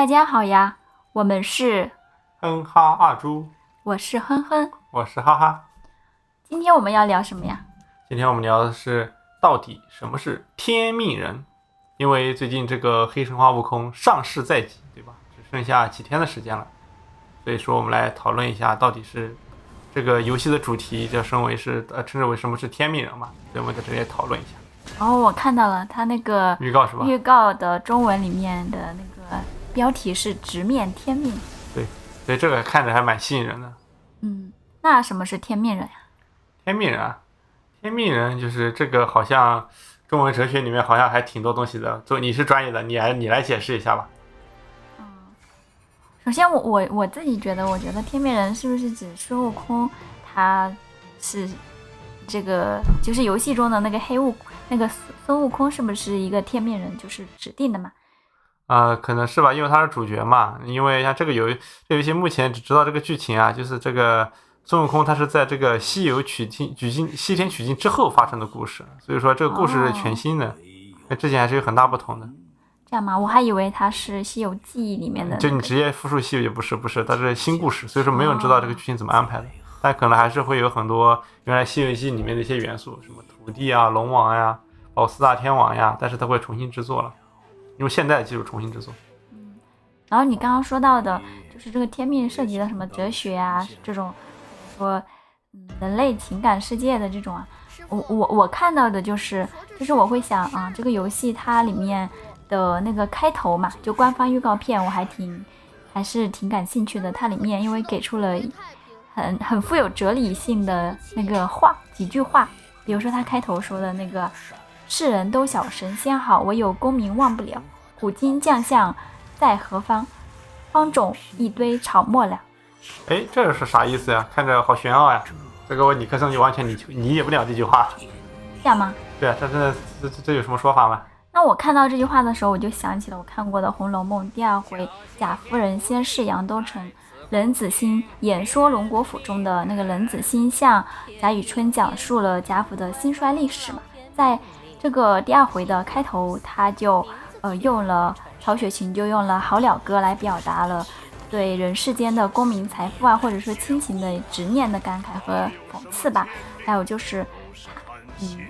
大家好呀，我们是，哼哈二猪，我是哼哼。我是哈哈。今天我们要聊什么呀？今天我们聊的是到底什么是天命人？因为最近这个黑神话悟空上市在即，对吧？只剩下几天的时间了，所以说我们来讨论一下，到底是这个游戏的主题叫称之为什么是天命人嘛？所以我们在这里也讨论一下。我看到了，它那个预告是吧？预告的中文里面的那个标题是直面天命。对，所以这个看着还蛮吸引人的。那什么是天命人呀？天命人啊，天命人就是这个，好像中文哲学里面好像还挺多东西的。你是专业的，你来解释一下吧。首先我自己觉得，我觉得天命人是不是指孙悟空？他是这个就是游戏中的那个那个孙悟空是不是一个天命人，就是指定的嘛？可能是吧，因为他是主角嘛。因为像这个游戏目前只知道这个剧情啊，就是这个孙悟空他是在这个西天取经之后发生的故事，所以说这个故事是全新的，跟之前还是有很大不同的。这样吗？我还以为它是《西游记》里面的、就你直接复述西游记不是，它是新故事，所以说没有人知道这个剧情怎么安排的。但可能还是会有很多原来西游记里面的一些元素，什么土地啊、龙王呀、包括四大天王呀，但是它会重新制作了，用现代的技术重新制作。然后你刚刚说到的，就是这个天命涉及的什么哲学啊，这种说人类情感世界的这种啊，我看到的就是我会想啊，这个游戏它里面的那个开头嘛，就官方预告片，我还是挺感兴趣的。它里面因为给出了很富有哲理性的那个几句话，比如说他开头说的那个世人都晓神仙好，唯有功名忘不了，古今将相在何方，荒冢一堆草没了。哎，这是啥意思呀？看着好玄奥呀！这个我理科生就完全理解不了这句话。这样吗？对啊，这有什么说法吗？那我看到这句话的时候，我就想起了我看过的《红楼梦》第二回贾夫人先试杨都城，冷子兴演说荣国府中的那个冷子兴向贾雨村讲述了贾府的兴衰历史嘛。在这个第二回的开头，他就曹雪芹就用了好了歌来表达了对人世间的功名财富啊，或者说亲情的执念的感慨和讽刺吧。还有就是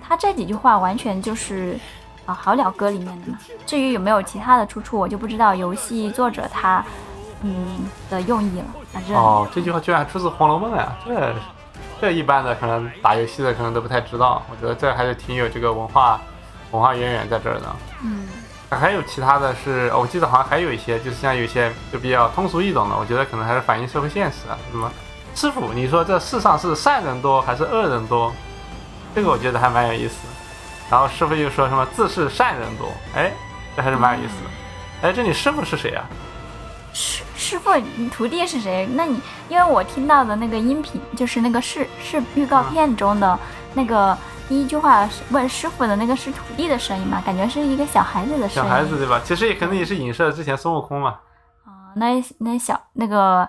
他这几句话完全就是好了歌里面的嘛。至于有没有其他的出处，我就不知道游戏作者他的用意了。反正这句话居然出自《红楼梦》呀！这一般的可能打游戏的可能都不太知道。我觉得这还是挺有这个文化渊源在这儿的。还有其他的是，我记得好像还有一些，就是像有一些就比较通俗易懂的，我觉得可能还是反映社会现实啊。什么师傅，你说这世上是善人多还是恶人多？这个我觉得还蛮有意思。然后师傅又说什么自是善人多，哎，这还是蛮有意思的。哎，这你师傅是谁啊？师傅，你徒弟是谁？那你因为我听到的那个音频，就是那个是预告片中的那个第一句话问师傅的那个是徒弟的声音嘛？感觉是一个小孩子的声音。小孩子对吧？其实也可能也是影射之前孙悟空嘛。那个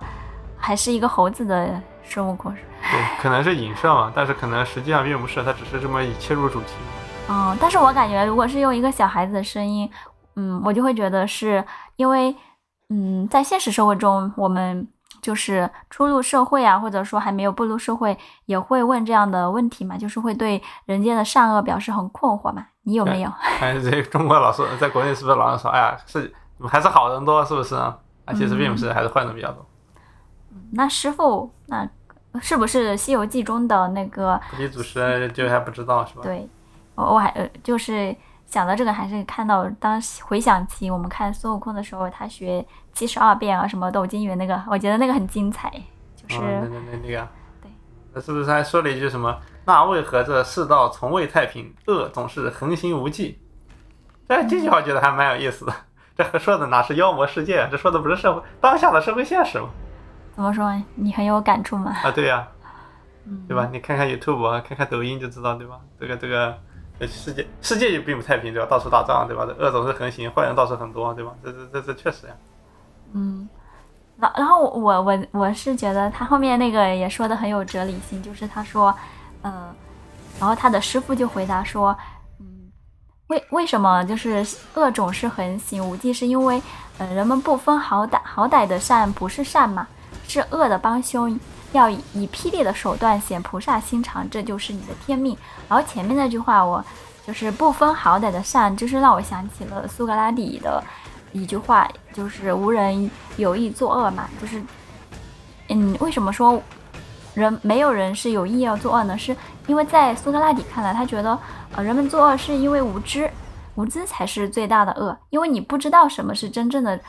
还是一个猴子的孙悟空是？对，可能是影射嘛，但是可能实际上并不是，他只是这么以切入主题。但是我感觉如果是用一个小孩子的声音，我就会觉得是因为在现实社会中，我们就是初入社会啊，或者说还没有步入社会，也会问这样的问题嘛，就是会对人间的善恶表示很困惑嘛。你有没有？这中国老是在国内是不是老是说，哎呀，还是好人多，是不是啊？其实并不是，还是坏人比较多。那师傅，那是不是《西游记》中的那个菩提祖师就还不知道是吧？对，我还就是想到这个，还是看到回想起我们看孙悟空的时候，他学72变啊，什么斗金元那个，我觉得那个很精彩。就是那个，对，那是不是还说了一句什么？那为何这世道从未太平，恶总是横行无忌？这句话觉得还蛮有意思的。这说的哪是妖魔世界啊？这说的不是当下的社会现实吗？怎么说？你很有感触吗？对呀，对吧？你看看 YouTube 看看抖音就知道，对吧？这个世界也并不太平，对吧？到处打仗，对吧？恶总是横行，坏人倒是很多，对吧？这确实呀。然后我是觉得他后面那个也说的很有哲理性，就是他说，然后他的师傅就回答说，为什么就是恶总是横行无忌，是因为人们不分好歹的善不是善嘛，是恶的帮凶，要以霹雳的手段显菩萨心肠，这就是你的天命。然后前面那句话我就是不分好歹的善，就是让我想起了苏格拉底的一句话，就是无人有意作恶嘛，就是为什么说没有人是有意要作恶呢？是因为在苏格拉底看来，他觉得人们作恶是因为无知才是最大的恶，因为你不知道什么是真正的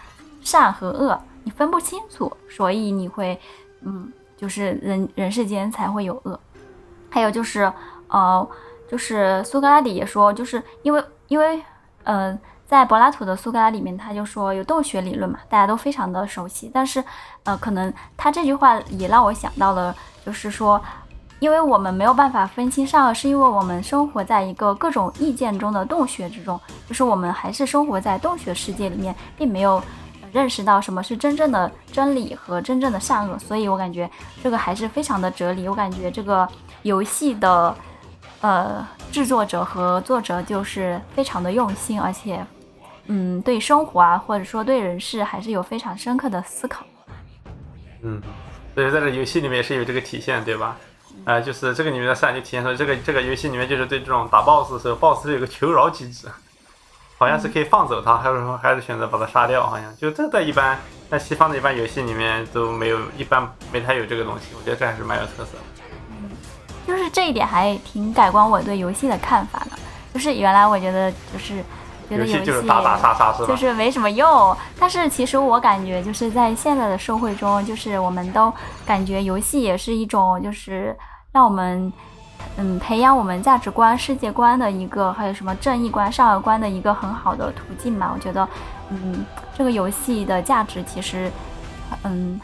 善和恶，你分不清楚，所以你会就是人世间才会有恶。还有就是就是苏格拉底也说，就是因为在柏拉图的苏格拉里面，他就说有洞穴理论嘛，大家都非常的熟悉。但是可能他这句话也让我想到了，就是说，因为我们没有办法分清善恶，是因为我们生活在一个各种意见中的洞穴之中，就是我们还是生活在洞穴世界里面，并没有认识到什么是真正的真理和真正的善恶。所以我感觉这个还是非常的哲理。我感觉这个游戏的制作者和作者就是非常的用心，而且对生活啊，或者说对人事还是有非常深刻的思考。所以在这游戏里面也是有这个体现，对吧？就是这个里面的善就体现出这个游戏里面就是对这种打 BOSS 的时候 ，BOSS 是有个求饶机制，好像是可以放走他，还是选择把他杀掉，好像就这在一般在西方的一般游戏里面都没有，一般没太有这个东西，我觉得这还是蛮有特色的。就是这一点还挺改观我对游戏的看法的，就是原来我觉得就是觉得游戏就是打杀是吧？就是没什么用，但是其实我感觉就是在现在的社会中，就是我们都感觉游戏也是一种就是让我们培养我们价值观、世界观的一个，还有什么正义观、善恶观的一个很好的途径嘛。我觉得这个游戏的价值其实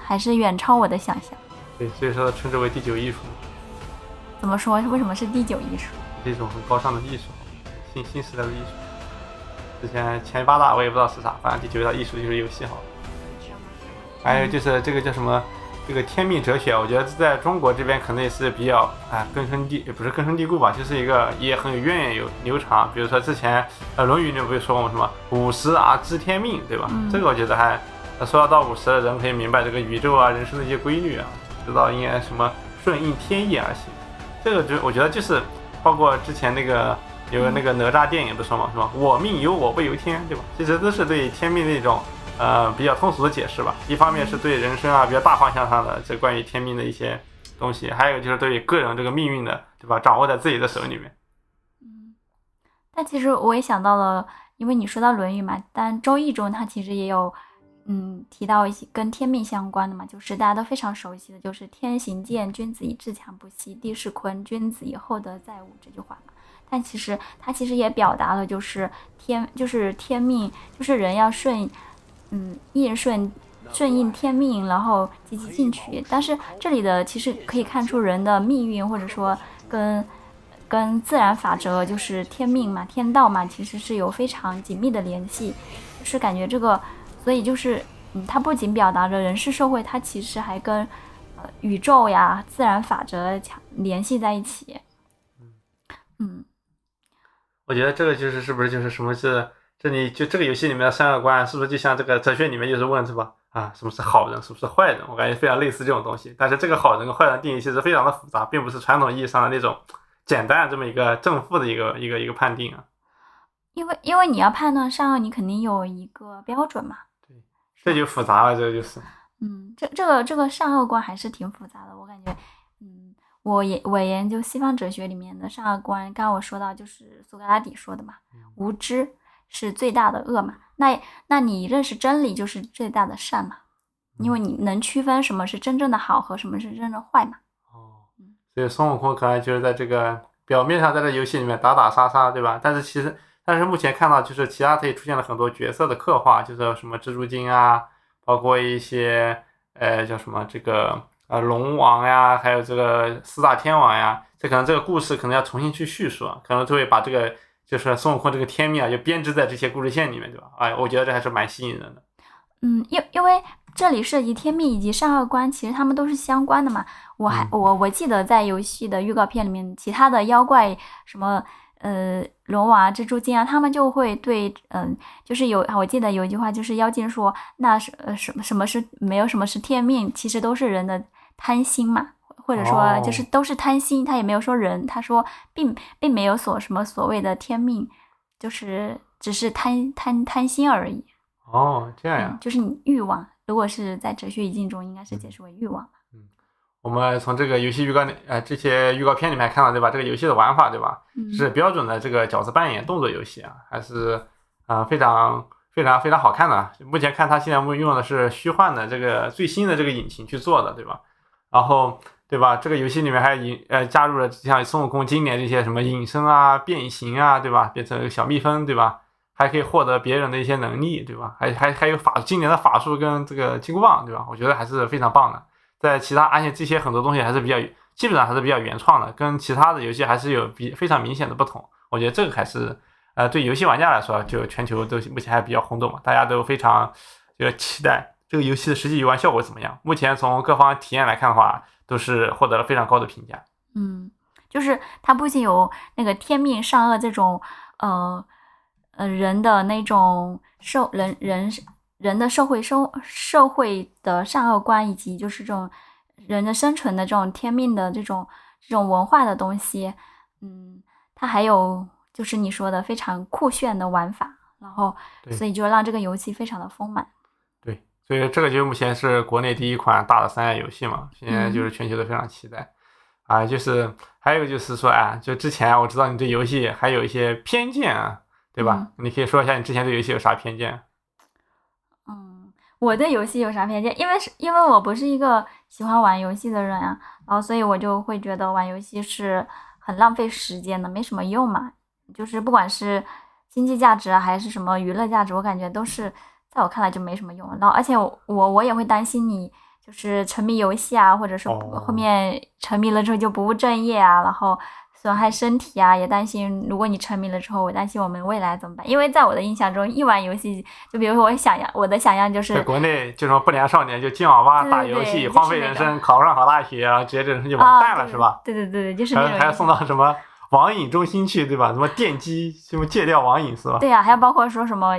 还是远超我的想象。对，所以说称之为第九艺术。怎么说？为什么是第九艺术？是一种很高尚的艺术，新时代的艺术。之前前8大我也不知道是啥，反正第9大艺术就是游戏好。还有就是这个叫什么，这个天命哲学，我觉得在中国这边可能也是比较根深蒂固吧，就是一个也很有源远流长。比如说之前论语里面不是说过什么五十而知天命，对吧？这个我觉得还说到50的人可以明白这个宇宙啊、人生的一些规律啊，知道应该什么顺应天意而行。这个我觉得就是包括之前那个有个那个哪吒电影不说嘛，是吧？我命由我不由天，对吧？其实都是对天命的一种比较通俗的解释吧。一方面是对人生啊比较大方向上的这关于天命的一些东西，还有就是对于个人这个命运的，对吧？掌握在自己的手里面。但其实我也想到了，因为你说到《论语》嘛，但《周易》中它其实也有提到一些跟天命相关的嘛，就是大家都非常熟悉的，就是天行健，君子以自强不息；地势坤，君子以厚德载物这句话嘛。但其实它也表达了就是天命，就是人要顺应天命，然后积极进取。但是这里的其实可以看出人的命运，或者说跟自然法则，就是天命嘛、天道嘛，其实是有非常紧密的联系。就是感觉这个，所以就是它不仅表达着人世社会，它其实还跟宇宙呀、自然法则联系在一起。我觉得这个是不是就是什么是这里就这个游戏里面的善恶观，是不是就像这个哲学里面就是问是吧？什么是好人，什么是坏人？我感觉非常类似这种东西。但是这个好人跟坏人定义其实非常的复杂，并不是传统意义上的那种简单这么一个正负的一个判定啊。因为你要判断善恶，你肯定有一个标准嘛。对，这就复杂了，这个就是。这个善恶观还是挺复杂的，我感觉。我研究西方哲学里面的善恶观，刚刚我说到就是苏格拉底说的嘛，无知是最大的恶嘛。那你认识真理就是最大的善嘛，因为你能区分什么是真正的好和什么是真正的坏嘛。所以孙悟空可能就是在这个表面上在这游戏里面打杀，对吧？但是目前看到就是其他也出现了很多角色的刻画，就是什么蜘蛛精啊，包括一些叫什么这个龙王呀，还有这个四大天王呀，这可能这个故事可能要重新去叙述，可能就会把这个就是孙悟空这个天命就编织在这些故事线里面，对吧？我觉得这还是蛮吸引人的。因为这里涉及天命以及善恶观，其实他们都是相关的嘛。我记得在游戏的预告片里面，其他的妖怪什么龙王啊、蜘蛛精啊，他们就会对就是我记得有一句话，就是妖精说，那什么是没有什么是天命，其实都是人的贪心嘛，或者说就是都是贪心，他也没有说人，他说并没有什么所谓的天命，就是只是贪心而已。这样呀。就是你欲望，如果是在哲学语境中，应该是解释为欲望。我们从这个游戏这些预告片里面看到，对吧？这个游戏的玩法，对吧？是标准的这个角色扮演动作游戏啊，还是非常非常非常好看的。目前看它现在用的是虚幻的这个最新的这个引擎去做的，对吧？然后对吧？这个游戏里面还加入了像孙悟空经典这些什么隐身啊、变形啊，对吧？变成小蜜蜂，对吧？还可以获得别人的一些能力，对吧？还有经典的法术跟这个金箍棒，对吧？我觉得还是非常棒的。在而且这些很多东西还是基本上还是比较原创的，跟其他的游戏还是有非常明显的不同。我觉得这个还是对游戏玩家来说，就全球都目前还比较轰动嘛，大家都非常期待这个游戏的实际游玩效果怎么样。目前从各方体验来看的话，都是获得了非常高的评价。就是它不仅有那个天命善恶这种人的那种人的社会的善恶观，以及就是这种人的生存的这种天命的这种文化的东西，它还有就是你说的非常酷炫的玩法，然后所以就让这个游戏非常的丰满。对，所以这个就目前是国内第一款大的3A 游戏嘛，现在就是全球都非常期待。就是还有就是说就之前我知道你对游戏还有一些偏见啊，对吧？你可以说一下你之前对游戏有啥偏见？我对游戏有啥偏见？因为我不是一个喜欢玩游戏的人啊，然后所以我就会觉得玩游戏是很浪费时间的，没什么用嘛。就是不管是经济价值还是什么娱乐价值，我感觉都是在我看来就没什么用。然后而且我也会担心你就是沉迷游戏啊，或者是后面沉迷了之后就不务正业啊，然后损害身体啊，也担心如果你沉迷了之后，我担心我们未来怎么办？因为在我的印象中，一玩游戏，就比如说我的想象就是在国内就什么不良少年就进网吧打游戏，荒废人生，考不上好大学，然后直接这人生就完蛋了，是吧？对，就是那种还要送到什么网瘾中心去，对吧？什么电击，什么戒掉网瘾，是吧？对还有包括说什么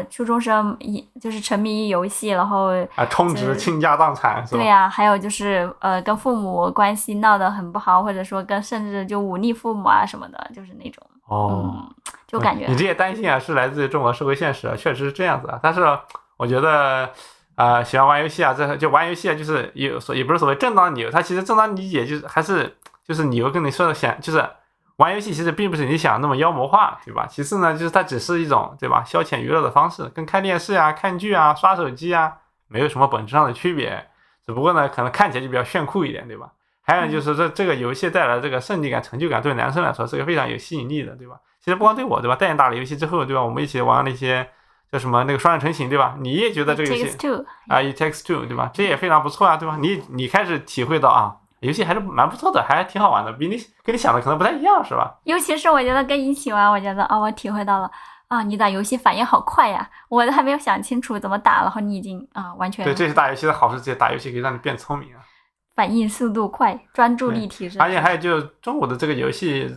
初中生就是沉迷于游戏，然后充值倾家荡产，是吧？对还有就是跟父母关系闹得很不好，或者说甚至就忤逆父母啊什么的，就是那种就感觉你这些担心是来自于中国社会现实，确实是这样子。但是我觉得喜欢玩游戏就玩游戏就是也不是所谓正当理由，它其实正当理解就是理由跟你说的就是玩游戏其实并不是你想的那么妖魔化，对吧？其次呢，就是它只是一种，对吧？消遣娱乐的方式，跟看电视看剧刷手机没有什么本质上的区别，只不过呢，可能看起来就比较炫酷一点，对吧？还有就是这个游戏带来的这个胜利感、成就感，对男生来说是个非常有吸引力的，对吧？其实不光对我，对吧？带你打了游戏之后，对吧？我们一起玩了一些叫什么那个双人成行，对吧？你也觉得这个游戏It Takes Two， 对吧？这也非常不错对吧？你开始体会到游戏还是蛮不错的，还挺好玩的，跟你想的可能不太一样，是吧？尤其是我觉得跟你一起玩，我觉得我体会到了你打游戏反应好快呀，我都还没有想清楚怎么打，然后你已经完全对，这是打游戏的好处，这些打游戏可以让你变聪明反应速度快，专注力提升。而且还有就是中国的这个游戏，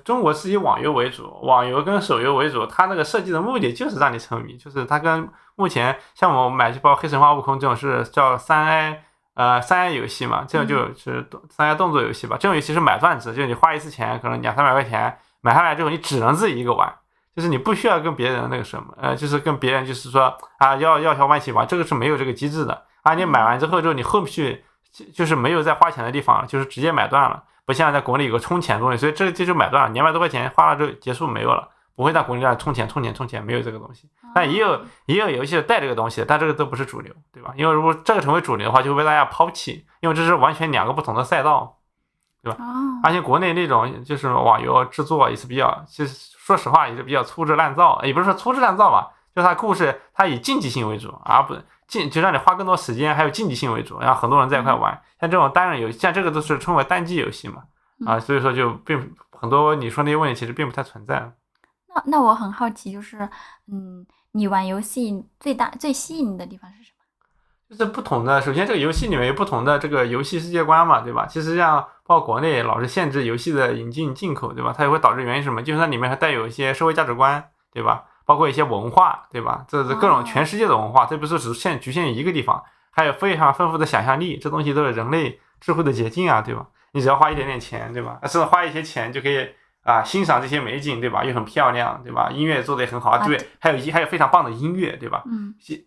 中国是以网游为主，网游跟手游为主，它那个设计的目的就是让你沉迷，就是它跟目前像我们买包黑神话悟空这种是叫3A 游戏嘛，这种就是3A 动作游戏吧。这种游戏是买断制，就是你花一次钱，可能200-300块钱买下来之后，你只能自己一个玩，就是你不需要跟别人那个什么，就是跟别人就是说要小伙伴一起玩，这个是没有这个机制的。你买完之后你后续就是没有再花钱的地方了，就是直接买断了，不像在国内有个充钱东西，所以这就买断了，200多块钱花了之后结束没有了，不会在国内这充钱，没有这个东西。但也有游戏带这个东西，但这个都不是主流，对吧？因为如果这个成为主流的话，就会被大家抛弃，因为这是完全2个不同的赛道，对吧？而且国内那种就是网游制作也是比较，其实说实话也是比较粗制滥造，也不是说粗制滥造吧，就它故事它以竞技性为主，而不就让你花更多时间，还有竞技性为主，然后很多人在一块玩。像这种单人游戏，像这个都是称为单机游戏嘛，所以说就很多你说那些问题其实并不太存在。那我很好奇，就是你玩游戏最吸引你的地方是什么？就是不同的，首先这个游戏里面有不同的这个游戏世界观嘛，对吧？其实像包括国内老是限制游戏的引进进口，对吧？它也会导致原因是什么？就是它里面还带有一些社会价值观，对吧？包括一些文化，对吧？这是各种全世界的文化，这不是只局限于一个地方，还有非常丰富的想象力，这东西都是人类智慧的结晶啊，对吧？你只要花一点点钱，对吧？甚至花一些钱就可以欣赏这些美景，对吧？又很漂亮，对吧？音乐做的也很好，对，还有非常棒的音乐，对吧？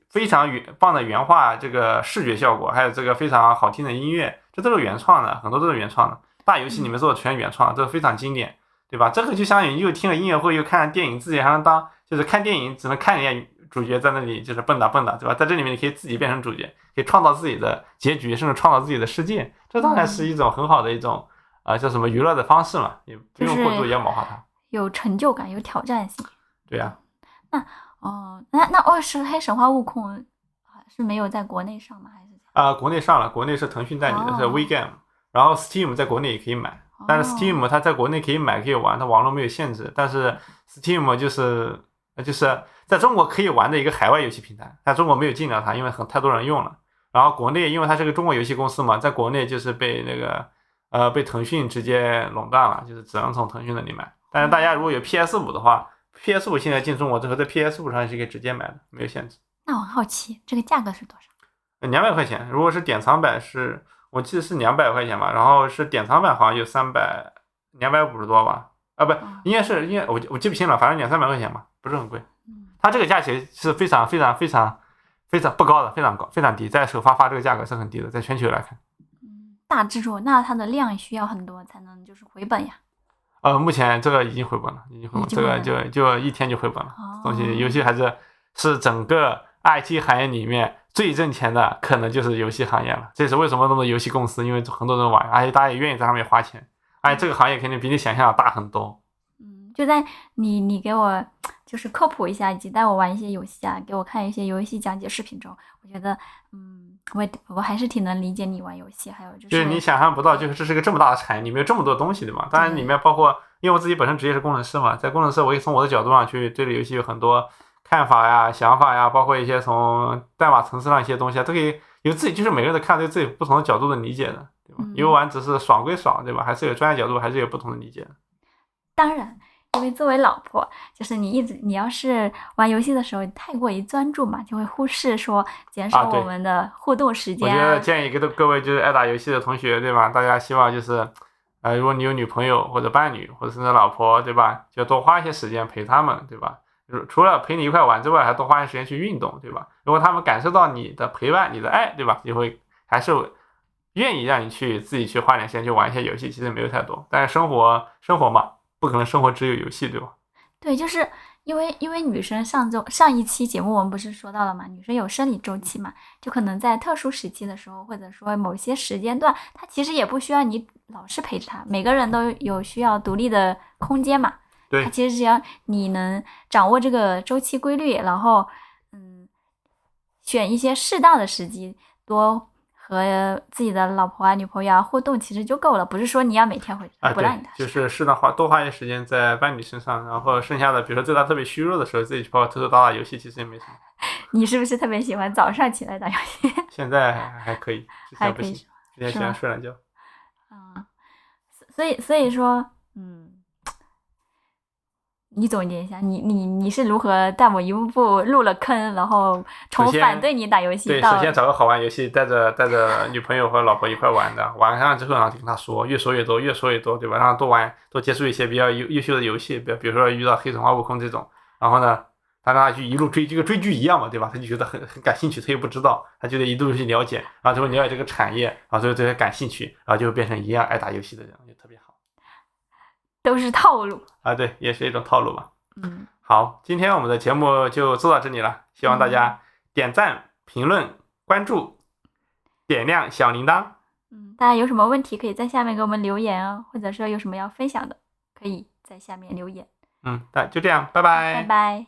非常棒的原画这个视觉效果，还有这个非常好听的音乐，这都是原创的，很多都是原创的。大游戏里面做的全原创，这个非常经典，对吧？这个就相当于又听了音乐会又看了电影，自己还能当就是看电影只能看见主角在那里就是蹦跶蹦跶，对吧？在这里面你可以自己变成主角，可以创造自己的结局，甚至创造自己的世界，这当然是一种很好的一种叫什么娱乐的方式嘛，也不用过度妖魔化它，有成就感，有挑战性。对呀。那黑神话悟空是没有在国内上吗？还是国内上了，国内是腾讯代理的，是 WeGame，然后 Steam 在国内也可以买，但是 Steam 它在国内可以买可以玩，它网络没有限制，但是 Steam 就是在中国可以玩的一个海外游戏平台，在中国没有禁掉它，因为太多人用了。然后国内因为它是个中国游戏公司嘛，在国内就是被那个被腾讯直接垄断了，就是只能从腾讯那里买。但是大家如果有 PS5 的话，PS5 现在进中国之后，在 PS5 上是可以直接买的，没有限制。那我很好奇，这个价格是多少？200块钱，如果是典藏版我记得是200块钱吧，然后是典藏版好像有250多吧，不，应该我记不清了，反正200-300块钱吧，不是很贵。它这个价钱是非常不高的，非常高，非常低，在首发这个价格是很低的，在全球来看。大制作，那它的量需要很多才能就是回本呀？目前这个已经回本了，这个就1天就回本了。东西游戏还是整个 IT 行业里面最挣钱的，可能就是游戏行业了。这是为什么那么多游戏公司，因为很多人玩，而且大家也愿意在上面花钱，而且这个行业肯定比你想象的大很多。就在你给我就是科普一下，以及带我玩一些游戏啊，给我看一些游戏讲解视频中，我觉得我还是挺能理解你玩游戏，还有就是你想象不到，就是这是个这么大的产业，里面有这么多东西，对吧？当然里面包括，因为我自己本身职业是工程师嘛，在工程师我可以从我的角度上去对这个游戏有很多看法呀、想法呀，包括一些从代码层次上一些东西都可以有自己，就是每个人的看对自己不同的角度的理解的，对吧？游玩只是爽归爽，对吧？还是有专业角度，还是有不同的理解的。当然。因为作为老婆，就是你要是玩游戏的时候太过于专注嘛，就会忽视说减少我们的互动时间。我觉得建议给各位就是爱打游戏的同学，对吧？大家希望就是如果你有女朋友或者伴侣或者是老婆，对吧？就多花一些时间陪他们，对吧？除了陪你一块玩之外，还多花一些时间去运动，对吧？如果他们感受到你的陪伴、你的爱，对吧？就会还是愿意让你自己去花点时间去玩一些游戏，其实没有太多。但是生活嘛。不可能生活只有游戏，对吧？对，就是因为女生上一期节目我们不是说到了嘛，女生有生理周期嘛，就可能在特殊时期的时候，或者说某些时间段，她其实也不需要你老是陪着她，每个人都有需要独立的空间嘛。对，其实只要你能掌握这个周期规律，然后选一些适当的时机，多和自己的老婆啊、女朋友啊互动，其实就够了，不是说你要每天回不让你的，就是适当多花一些时间在伴侣身上，然后剩下的，比如说在他特别虚弱的时候，自己去偷偷打游戏，其实也没什么。你是不是特别喜欢早上起来打游戏？现在还可以，之前不行，之前喜欢睡懒觉。所以说，你总结一下，你是如何带我一步步入了坑，然后从反对你打游戏到首先找个好玩游戏，带着女朋友和老婆一块玩的，玩上之后然后就跟她说，越说越多，对吧？让她多接触一些比较优秀的游戏，比如说遇到黑神话悟空这种，然后呢，他让他去一路追，就跟追剧一样嘛，对吧？他就觉得很感兴趣，他又不知道，他就得一路去了解，然后就会了解这个产业，然后最后对他感兴趣，然后就会变成一样爱打游戏的人，就特别好。都是套路啊，对，也是一种套路吧。好，今天我们的节目就做到这里了，希望大家点赞、评论、关注、点亮小铃铛。大家有什么问题可以在下面给我们留言哦，或者说有什么要分享的，可以在下面留言。那就这样，拜拜。拜拜。